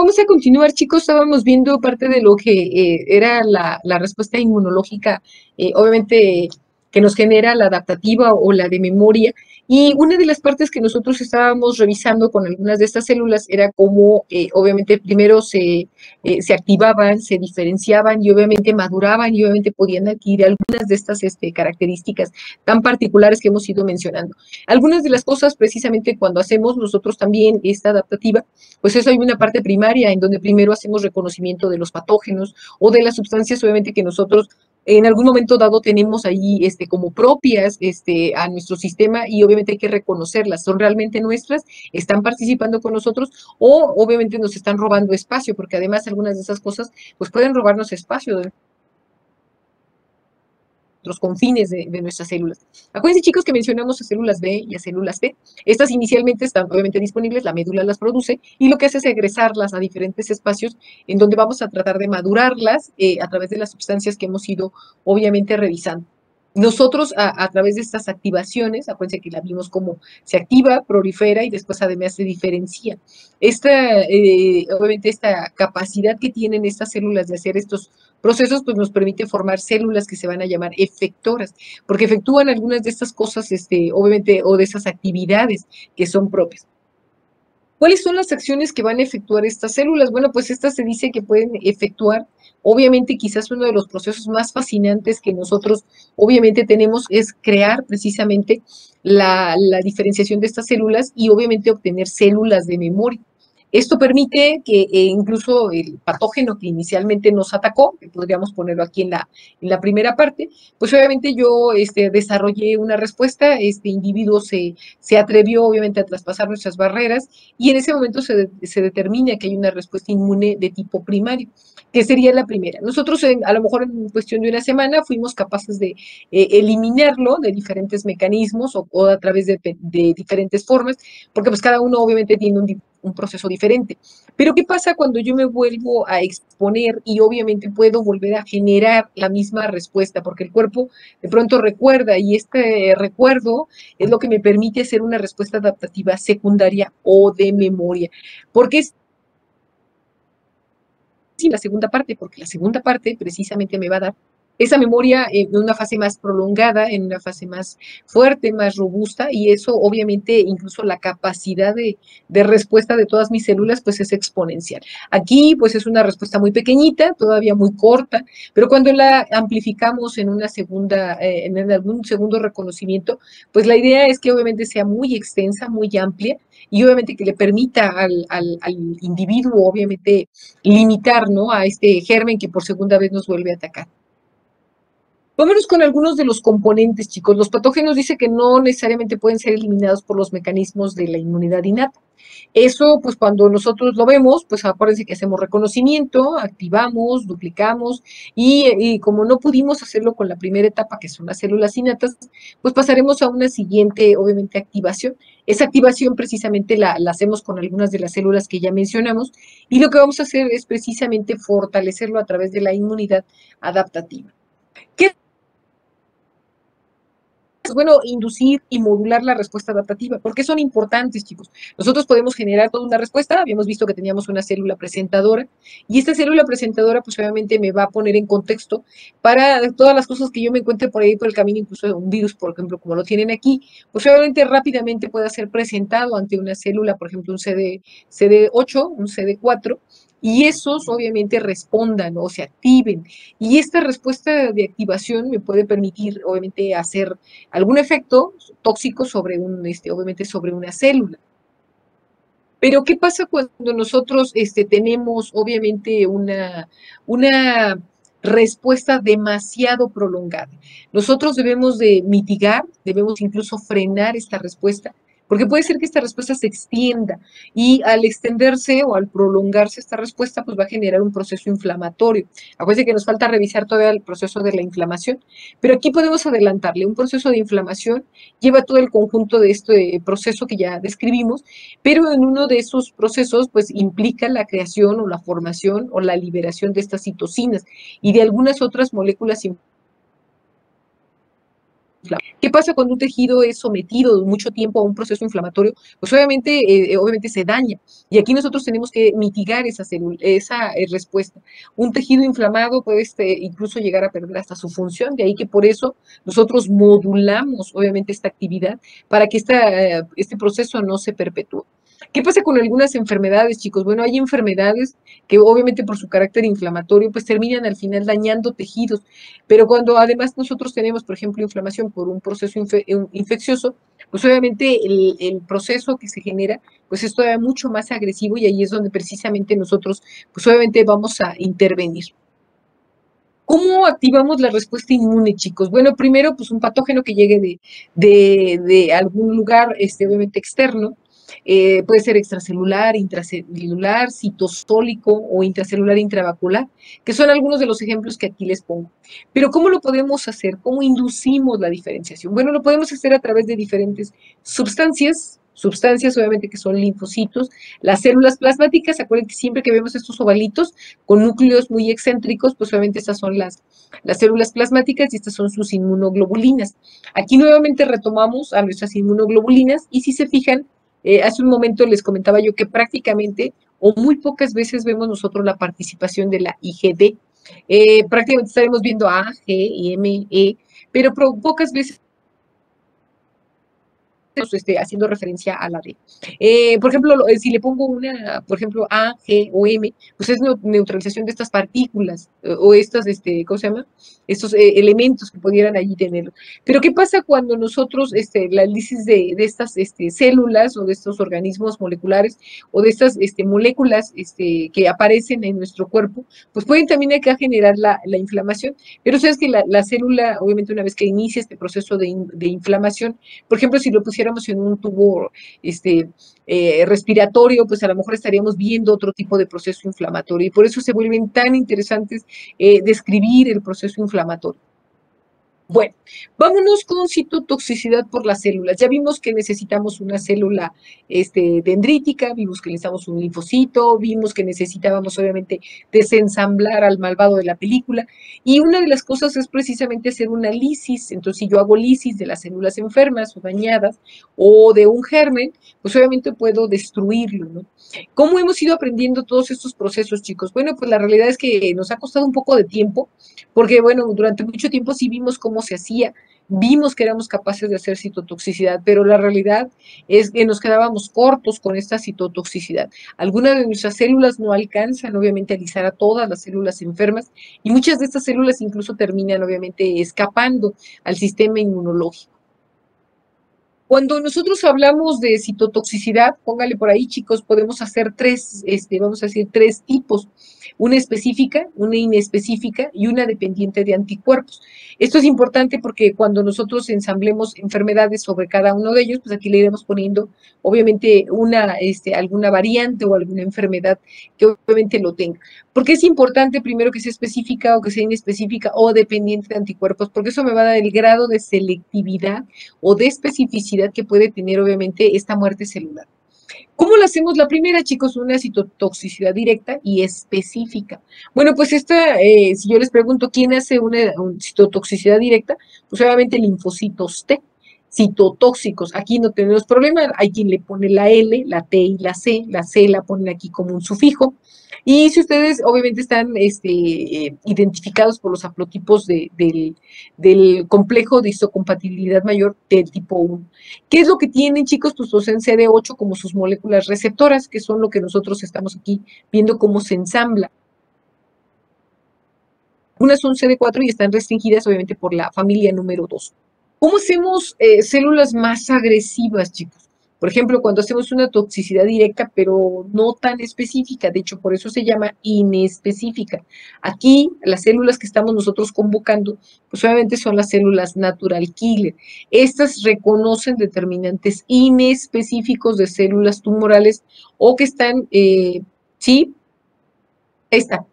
vamos a continuar, chicos. Estábamos viendo parte de lo que era la respuesta inmunológica, obviamente que nos genera la adaptativa o la de memoria. Y una de las partes que nosotros estábamos revisando con algunas de estas células era cómo, obviamente, primero se activaban, se diferenciaban y obviamente maduraban y obviamente podían adquirir algunas de estas características tan particulares que hemos ido mencionando. Algunas de las cosas, precisamente cuando hacemos nosotros también esta adaptativa, pues eso hay una parte primaria en donde primero hacemos reconocimiento de los patógenos o de las sustancias, obviamente, que nosotros en algún momento dado tenemos ahí como propias a nuestro sistema y obviamente hay que reconocerlas. ¿Son realmente nuestras? ¿Están participando con nosotros? O obviamente nos están robando espacio, porque además algunas de esas cosas pues pueden robarnos espacio los confines de nuestras células. Acuérdense, chicos, que mencionamos a células B y a células T. Estas inicialmente están obviamente disponibles, la médula las produce y lo que hace es egresarlas a diferentes espacios en donde vamos a tratar de madurarlas a través de las sustancias que hemos ido obviamente revisando. Nosotros, a través de estas activaciones, acuérdense que la vimos como se activa, prolifera y después además se diferencia. Obviamente, esta capacidad que tienen estas células de hacer estos procesos, pues nos permite formar células que se van a llamar efectoras, porque efectúan algunas de estas cosas, obviamente, o de esas actividades que son propias. ¿Cuáles son las acciones que van a efectuar estas células? Bueno, pues estas se dice que pueden efectuar, obviamente quizás uno de los procesos más fascinantes que nosotros obviamente tenemos es crear precisamente la diferenciación de estas células y obviamente obtener células de memoria. Esto permite que incluso el patógeno que inicialmente nos atacó, que podríamos ponerlo aquí en la primera parte, pues obviamente yo desarrollé una respuesta, este individuo se atrevió obviamente a traspasar nuestras barreras y en ese momento se determina que hay una respuesta inmune de tipo primario, que sería la primera. Nosotros a lo mejor en cuestión de una semana fuimos capaces de eliminarlo de diferentes mecanismos o a través de diferentes formas, porque pues cada uno obviamente tiene un proceso diferente. Pero ¿qué pasa cuando yo me vuelvo a exponer y obviamente puedo volver a generar la misma respuesta? Porque el cuerpo de pronto recuerda y este recuerdo es lo que me permite hacer una respuesta adaptativa secundaria o de memoria. Porque es la segunda parte, porque la segunda parte precisamente me va a dar esa memoria en una fase más prolongada, en una fase más fuerte, más robusta, y eso obviamente incluso la capacidad de respuesta de todas mis células pues es exponencial. Aquí pues es una respuesta muy pequeñita, todavía muy corta, pero cuando la amplificamos en una segunda, en algún segundo reconocimiento, pues la idea es que obviamente sea muy extensa, muy amplia, y obviamente que le permita al individuo, obviamente, limitar, ¿no?, a este germen que por segunda vez nos vuelve a atacar. Vámonos con algunos de los componentes, chicos. Los patógenos dice que no necesariamente pueden ser eliminados por los mecanismos de la inmunidad innata. Eso, pues cuando nosotros lo vemos, pues acuérdense que hacemos reconocimiento, activamos, duplicamos y como no pudimos hacerlo con la primera etapa, que son las células innatas, pues pasaremos a una siguiente, obviamente, activación. Esa activación precisamente la hacemos con algunas de las células que ya mencionamos y lo que vamos a hacer es precisamente fortalecerlo a través de la inmunidad adaptativa. ¿Qué es bueno inducir y modular la respuesta adaptativa? ¿Por qué son importantes, chicos? Nosotros podemos generar toda una respuesta, habíamos visto que teníamos una célula presentadora, y esta célula presentadora, pues obviamente me va a poner en contexto para todas las cosas que yo me encuentre por ahí por el camino, incluso un virus, por ejemplo, como lo tienen aquí, pues obviamente rápidamente puede ser presentado ante una célula, por ejemplo, un CD8, un CD4, y esos obviamente respondan o se activen. Y esta respuesta de activación me puede permitir, obviamente, hacer algún efecto tóxico sobre obviamente sobre una célula. Pero, ¿qué pasa cuando nosotros tenemos, obviamente, una respuesta demasiado prolongada? Nosotros debemos de mitigar, debemos incluso frenar esta respuesta, porque puede ser que esta respuesta se extienda y al extenderse o al prolongarse esta respuesta, pues va a generar un proceso inflamatorio. Acuérdense que nos falta revisar todavía el proceso de la inflamación, pero aquí podemos adelantarle. Un proceso de inflamación lleva todo el conjunto de este proceso que ya describimos, pero en uno de esos procesos pues implica la creación o la formación o la liberación de estas citocinas y de algunas otras moléculas ¿Qué pasa cuando un tejido es sometido mucho tiempo a un proceso inflamatorio? Pues obviamente se daña. Y aquí nosotros tenemos que mitigar esa respuesta. Un tejido inflamado puede incluso llegar a perder hasta su función, de ahí que por eso nosotros modulamos obviamente esta actividad para que este proceso no se perpetúe. ¿Qué pasa con algunas enfermedades, chicos? Bueno, hay enfermedades que obviamente por su carácter inflamatorio, pues terminan al final dañando tejidos, pero cuando además nosotros tenemos, por ejemplo, inflamación por un proceso infeccioso, pues obviamente el proceso que se genera, pues es todavía mucho más agresivo y ahí es donde precisamente nosotros, pues obviamente vamos a intervenir. ¿Cómo activamos la respuesta inmune, chicos? Bueno, primero, pues un patógeno que llegue de algún lugar, obviamente externo, puede ser extracelular, intracelular, citosólico o intracelular intravascular, que son algunos de los ejemplos que aquí les pongo. Pero ¿cómo lo podemos hacer? ¿Cómo inducimos la diferenciación? Bueno, lo podemos hacer a través de diferentes sustancias obviamente que son linfocitos, las células plasmáticas, acuérdense que siempre que vemos estos ovalitos con núcleos muy excéntricos, pues obviamente estas son las células plasmáticas y estas son sus inmunoglobulinas. Aquí nuevamente retomamos a nuestras inmunoglobulinas y si se fijan, hace un momento les comentaba yo que prácticamente o muy pocas veces vemos nosotros la participación de la IgD. Prácticamente estaremos viendo A, G, M, E, pero pocas veces haciendo referencia a la D. Por ejemplo, si le pongo por ejemplo, A, G o M, pues es neutralización de estas partículas o estas, ¿cómo se llama? Estos elementos que pudieran allí tener. Pero ¿qué pasa cuando nosotros, la análisis de estas células o de estos organismos moleculares o de estas moléculas que aparecen en nuestro cuerpo, pues pueden también acá generar la inflamación? Pero sabes que la célula, obviamente una vez que inicia este proceso de inflamación, por ejemplo, si lo pusiéramos en un tubo respiratorio, pues a lo mejor estaríamos viendo otro tipo de proceso inflamatorio y por eso se vuelven tan interesantes describir el proceso inflamatorio. Bueno, vámonos con citotoxicidad por las células. Ya vimos que necesitamos una célula dendrítica, vimos que necesitamos un linfocito, vimos que necesitábamos obviamente desensamblar al malvado de la película, y una de las cosas es precisamente hacer una lisis. Entonces, si yo hago lisis de las células enfermas o dañadas o de un germen, pues obviamente puedo destruirlo, ¿no? ¿Cómo hemos ido aprendiendo todos estos procesos, chicos? Bueno, pues la realidad es que nos ha costado un poco de tiempo, porque bueno, durante mucho tiempo sí vimos cómo se hacía, vimos que éramos capaces de hacer citotoxicidad, pero la realidad es que nos quedábamos cortos con esta citotoxicidad. Algunas de nuestras células no alcanzan, obviamente, a alisar a todas las células enfermas y muchas de estas células incluso terminan, obviamente, escapando al sistema inmunológico. Cuando nosotros hablamos de citotoxicidad, póngale por ahí, chicos, podemos hacer vamos a decir, tres tipos: una específica, una inespecífica y una dependiente de anticuerpos. Esto es importante porque cuando nosotros ensamblemos enfermedades sobre cada uno de ellos, pues aquí le iremos poniendo, obviamente, alguna variante o alguna enfermedad que obviamente lo tenga. ¿Por qué es importante primero que sea específica o que sea inespecífica o dependiente de anticuerpos? Porque eso me va a dar el grado de selectividad o de especificidad que puede tener obviamente esta muerte celular. ¿Cómo lo hacemos? La primera, chicos, una citotoxicidad directa y específica. Bueno, pues si yo les pregunto quién hace una citotoxicidad directa, pues obviamente linfocitos T. Citotóxicos, aquí no tenemos problema, hay quien le pone la L, la T y la C la ponen aquí como un sufijo, y si ustedes obviamente están identificados por los haplotipos del complejo de histocompatibilidad mayor del tipo 1. ¿Qué es lo que tienen, chicos? Pues poseen CD8 como sus moléculas receptoras, que son lo que nosotros estamos aquí viendo cómo se ensambla. Unas son CD4 y están restringidas obviamente por la familia número 2. ¿Cómo hacemos células más agresivas, chicos? Por ejemplo, cuando hacemos una toxicidad directa, pero no tan específica, de hecho, por eso se llama inespecífica. Aquí, las células que estamos nosotros convocando, pues obviamente son las células natural killer. Estas reconocen determinantes inespecíficos de células tumorales o que están, sí, ahí está,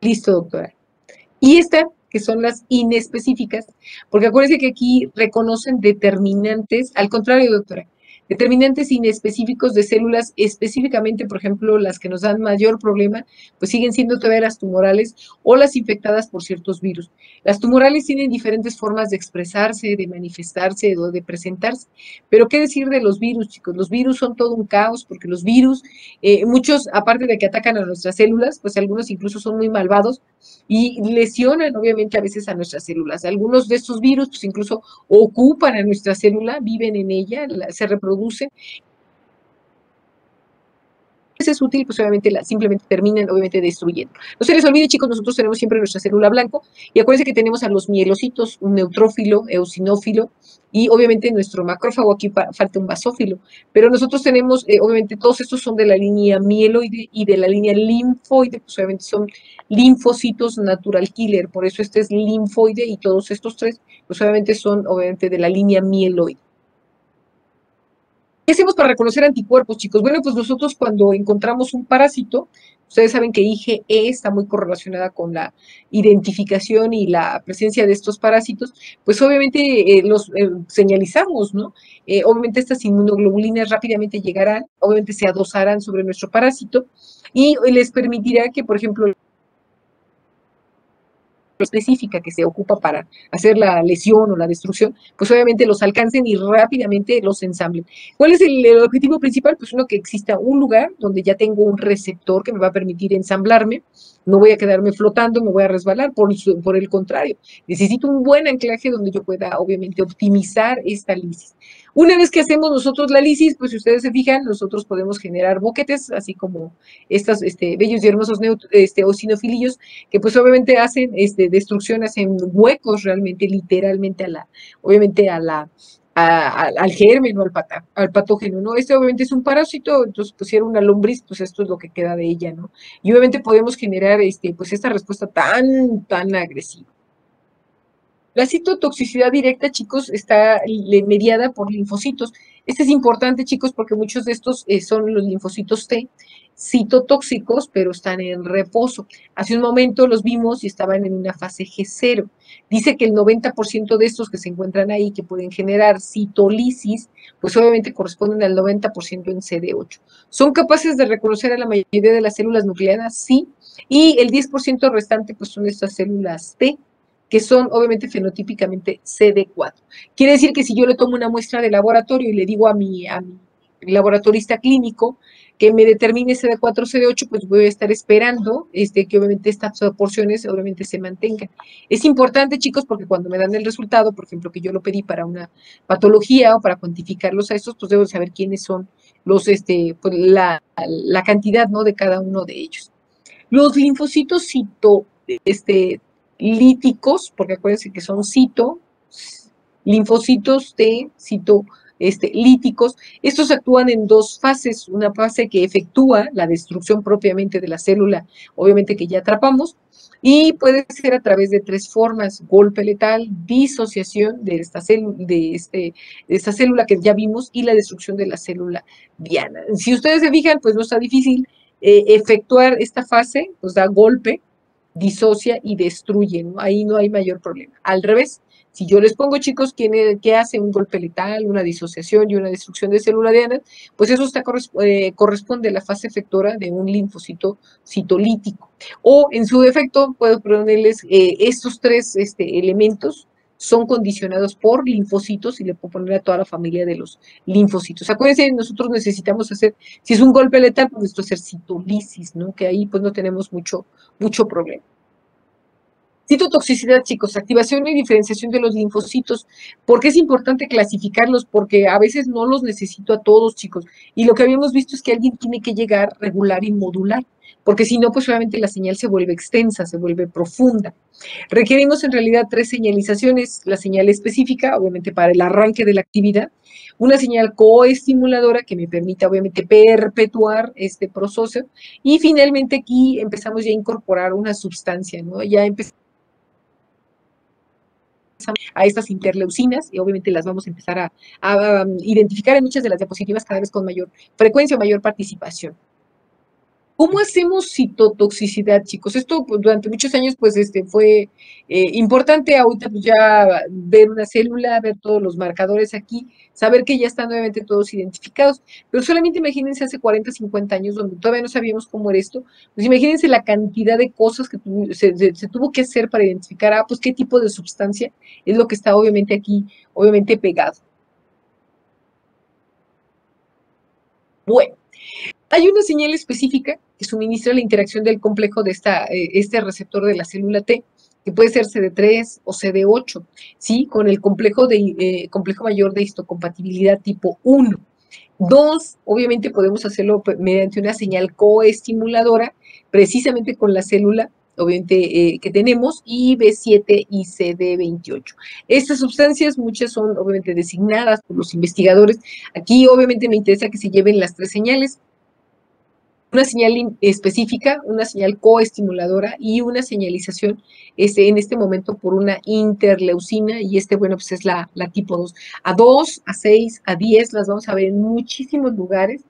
listo, doctora. Y que son las inespecíficas, porque acuérdense que aquí reconocen determinantes, al contrario, doctora, Determinantes inespecíficos de células, específicamente, por ejemplo, las que nos dan mayor problema, pues siguen siendo todavía las tumorales o las infectadas por ciertos virus. Las tumorales tienen diferentes formas de expresarse, de manifestarse o de presentarse. Pero, ¿qué decir de los virus, chicos? Los virus son todo un caos porque los virus, muchos, aparte de que atacan a nuestras células, pues algunos incluso son muy malvados y lesionan, obviamente, a veces a nuestras células. Algunos de estos virus, pues incluso ocupan a nuestra célula, viven en ella, se reproducen. Es útil, pues obviamente simplemente terminan obviamente destruyendo. No se les olvide, chicos, nosotros tenemos siempre nuestra célula blanco y acuérdense que tenemos a los mielocitos, un neutrófilo, eosinófilo y obviamente nuestro macrófago, aquí falta un basófilo, pero nosotros tenemos, obviamente todos estos son de la línea mieloide y de la línea linfoide, pues obviamente son linfocitos natural killer, por eso este es linfoide y todos estos tres, pues obviamente son obviamente de la línea mieloide. ¿Qué hacemos para reconocer anticuerpos, chicos? Bueno, pues nosotros cuando encontramos un parásito, ustedes saben que IgE está muy correlacionada con la identificación y la presencia de estos parásitos, pues obviamente los señalizamos, ¿no? Obviamente estas inmunoglobulinas rápidamente llegarán, obviamente se adosarán sobre nuestro parásito y les permitirá que, por ejemplo, específica que se ocupa para hacer la lesión o la destrucción, pues obviamente los alcancen y rápidamente los ensamblen. ¿Cuál es el objetivo principal? Pues uno, que exista un lugar donde ya tengo un receptor que me va a permitir ensamblarme, no voy a quedarme flotando, me voy a resbalar, por el contrario, necesito un buen anclaje donde yo pueda obviamente optimizar esta lisis. Una vez que hacemos nosotros la lisis, pues si ustedes se fijan, nosotros podemos generar boquetes, así como estos bellos y hermosos eosinofilillos, que pues obviamente hacen destrucción, hacen huecos realmente, literalmente obviamente al germen o al patógeno, ¿no? Este obviamente es un parásito, entonces pues si era una lombriz, pues esto es lo que queda de ella, ¿no? Y obviamente podemos generar pues esta respuesta tan agresiva. La citotoxicidad directa, chicos, está mediada por linfocitos. Este es importante, chicos, porque muchos de estos son los linfocitos T, citotóxicos, pero están en reposo. Hace un momento los vimos y estaban en una fase G0. Dice que el 90% de estos que se encuentran ahí, que pueden generar citolisis, pues obviamente corresponden al 90% en CD8. ¿Son capaces de reconocer a la mayoría de las células nucleadas? Sí. Y el 10% restante, pues son estas células T, que son obviamente fenotípicamente CD4. Quiere decir que si yo le tomo una muestra de laboratorio y le digo a mi laboratorista clínico que me determine CD4, CD8, pues voy a estar esperando que obviamente estas proporciones obviamente se mantengan. Es importante, chicos, porque cuando me dan el resultado, por ejemplo, que yo lo pedí para una patología o para cuantificarlos a estos, pues debo saber quiénes son los, pues la cantidad, ¿no?, de cada uno de ellos. Los linfocitos líticos, porque acuérdense que son linfocitos T, líticos. Estos actúan en dos fases, una fase que efectúa la destrucción propiamente de la célula, obviamente que ya atrapamos, y puede ser a través de tres formas: golpe letal, disociación de esta célula que ya vimos, y la destrucción de la célula diana. Si ustedes se fijan, pues no está difícil efectuar esta fase, pues da golpe, disocia y destruye, ¿no? Ahí no hay mayor problema. Al revés, si yo les pongo, chicos, ¿qué hace un golpe letal, una disociación y una destrucción de célula diana? Pues eso corresponde a la fase efectora de un linfocito citolítico. O en su defecto, puedo ponerles estos tres elementos son condicionados por linfocitos, y le puedo poner a toda la familia de los linfocitos. Acuérdense, nosotros necesitamos hacer, si es un golpe letal, pues necesito hacer citolisis, ¿no? Que ahí pues no tenemos mucho problema. Citotoxicidad, chicos, activación y diferenciación de los linfocitos. ¿Por qué es importante clasificarlos? Porque a veces no los necesito a todos, chicos. Y lo que habíamos visto es que alguien tiene que llegar, regular y modular, porque si no, pues obviamente la señal se vuelve extensa, se vuelve profunda. Requerimos en realidad tres señalizaciones: la señal específica, obviamente para el arranque de la actividad; una señal coestimuladora que me permita obviamente perpetuar este proceso; y finalmente aquí empezamos ya a incorporar una sustancia, ¿no? Ya empezamos a estas interleucinas y obviamente las vamos a empezar a identificar en muchas de las diapositivas cada vez con mayor frecuencia o mayor participación. ¿Cómo hacemos citotoxicidad, chicos? Esto pues, durante muchos años pues fue importante ahorita pues ya ver una célula, ver todos los marcadores aquí, saber que ya están nuevamente todos identificados, pero solamente imagínense hace 40, 50 años donde todavía no sabíamos cómo era esto, pues imagínense la cantidad de cosas que se tuvo que hacer para identificar, pues qué tipo de sustancia es lo que está obviamente aquí, obviamente pegado. Bueno. Hay una señal específica que suministra la interacción del complejo de este receptor de la célula T, que puede ser CD3 o CD8, ¿sí? Con el complejo mayor de histocompatibilidad tipo 1. Dos, obviamente podemos hacerlo mediante una señal coestimuladora, precisamente con la célula, obviamente, que tenemos, IB7 y CD28. Estas sustancias, muchas son obviamente designadas por los investigadores. Aquí, obviamente, me interesa que se lleven las tres señales, una señal específica, una señal coestimuladora y una señalización en este momento por una interleucina y bueno, pues es la tipo 2. A 2, a 6, a 10 las vamos a ver en muchísimos lugares.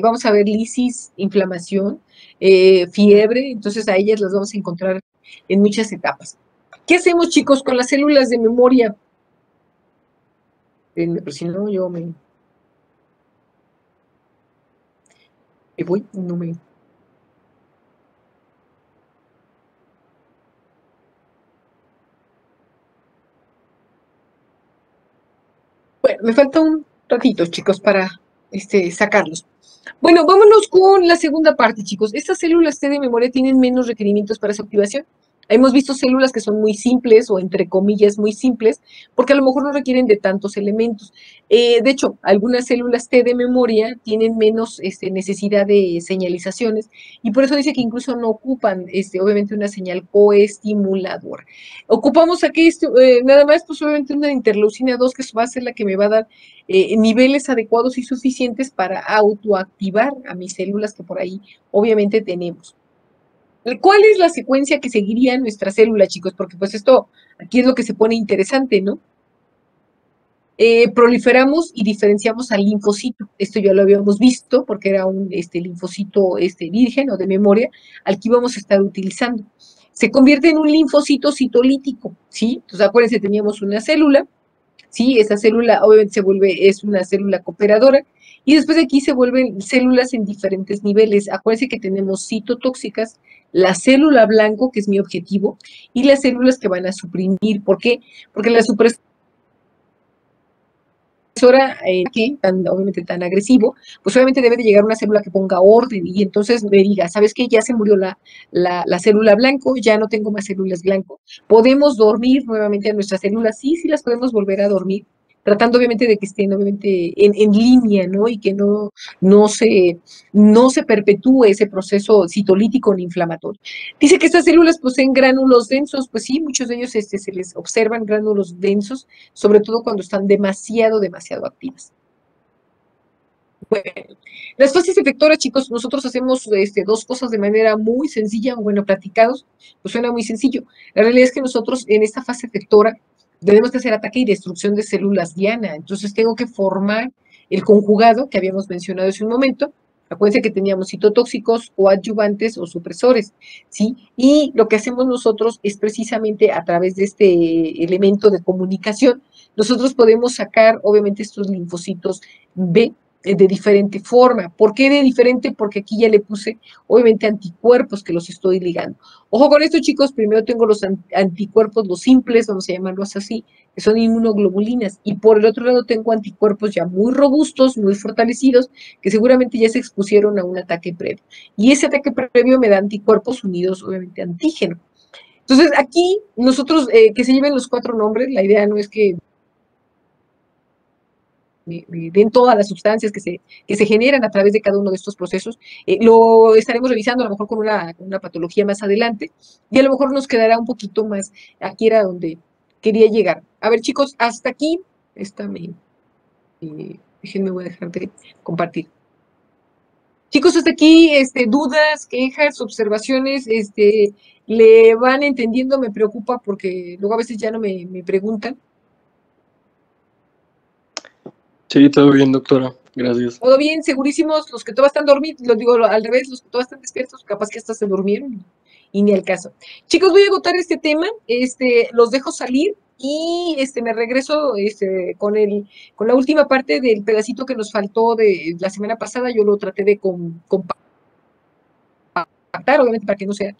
Vamos a ver lisis, inflamación, fiebre, entonces a ellas las vamos a encontrar en muchas etapas. ¿Qué hacemos, chicos, con las células de memoria? Pero si no, yo me voy, no me... Bueno, me falta un ratito, chicos, para sacarlos. Bueno, vámonos con la segunda parte, chicos. Estas células T de memoria tienen menos requerimientos para su activación. Hemos visto células que son muy simples o entre comillas muy simples, porque a lo mejor no requieren de tantos elementos. De hecho, algunas células T de memoria tienen menos necesidad de señalizaciones y por eso dice que incluso no ocupan, obviamente, una señal coestimuladora. Ocupamos aquí nada más, pues obviamente una interleucina 2 que va a ser la que me va a dar niveles adecuados y suficientes para autoactivar a mis células que por ahí obviamente tenemos. ¿Cuál es la secuencia que seguiría nuestra célula, chicos? Porque pues esto aquí es lo que se pone interesante, ¿no? Proliferamos y diferenciamos al linfocito. Esto ya lo habíamos visto porque era un linfocito virgen o de memoria al que íbamos a estar utilizando. Se convierte en un linfocito citolítico, ¿sí? Entonces acuérdense, teníamos una célula, ¿sí? Esa célula obviamente es una célula cooperadora y después de aquí se vuelven células en diferentes niveles. Acuérdense que tenemos citotóxicas, la célula blanco, que es mi objetivo, y las células que van a suprimir. ¿Por qué? Porque la supresora que obviamente tan agresivo, pues obviamente debe de llegar una célula que ponga orden y entonces me diga, ¿sabes qué? Ya se murió la célula blanco, ya no tengo más células blanco. ¿Podemos dormir nuevamente a nuestras células? Sí, sí las podemos volver a dormir, tratando obviamente de que estén obviamente en línea, ¿no? Y que no se, no se perpetúe ese proceso citolítico ni inflamatorio. Dice que estas células poseen gránulos densos, pues sí, muchos de ellos se les observan gránulos densos, sobre todo cuando están demasiado activas. Bueno, las fases efectoras, chicos, nosotros hacemos dos cosas de manera muy sencilla, bueno, platicados, pues suena muy sencillo. La realidad es que nosotros en esta fase efectora debemos de hacer ataque y destrucción de células diana, entonces tengo que formar el conjugado que habíamos mencionado hace un momento. Acuérdense que teníamos citotóxicos o adyuvantes o supresores, ¿sí? Y lo que hacemos nosotros es precisamente a través de este elemento de comunicación, nosotros podemos sacar, obviamente, estos linfocitos B de diferente forma. ¿Por qué de diferente? Porque aquí ya le puse, obviamente, anticuerpos que los estoy ligando. Ojo con esto, chicos, primero tengo los anticuerpos, los simples, vamos a llamarlos así, que son inmunoglobulinas, y por el otro lado tengo anticuerpos ya muy robustos, muy fortalecidos, que seguramente ya se expusieron a un ataque previo. Y ese ataque previo me da anticuerpos unidos, obviamente, a antígeno. Entonces, aquí nosotros, que se lleven los cuatro nombres, la idea no es que den todas las sustancias que se generan a través de cada uno de estos procesos. Lo estaremos revisando a lo mejor con una patología más adelante y a lo mejor nos quedará un poquito más, aquí era donde quería llegar. A ver, chicos, hasta aquí, déjenme, voy a dejar de compartir. Chicos, hasta aquí, dudas, quejas, observaciones, le van entendiendo, me preocupa porque luego a veces ya no me preguntan. Sí, todo bien, doctora. Gracias. Todo bien, segurísimos, los que todavía están dormidos, lo digo al revés, los que todavía están despiertos, capaz que hasta se durmieron y ni al caso. Chicos, voy a agotar este tema, los dejo salir y me regreso con la última parte del pedacito que nos faltó de la semana pasada. Yo lo traté de compactar, obviamente, para que no sea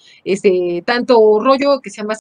tanto rollo, que sea más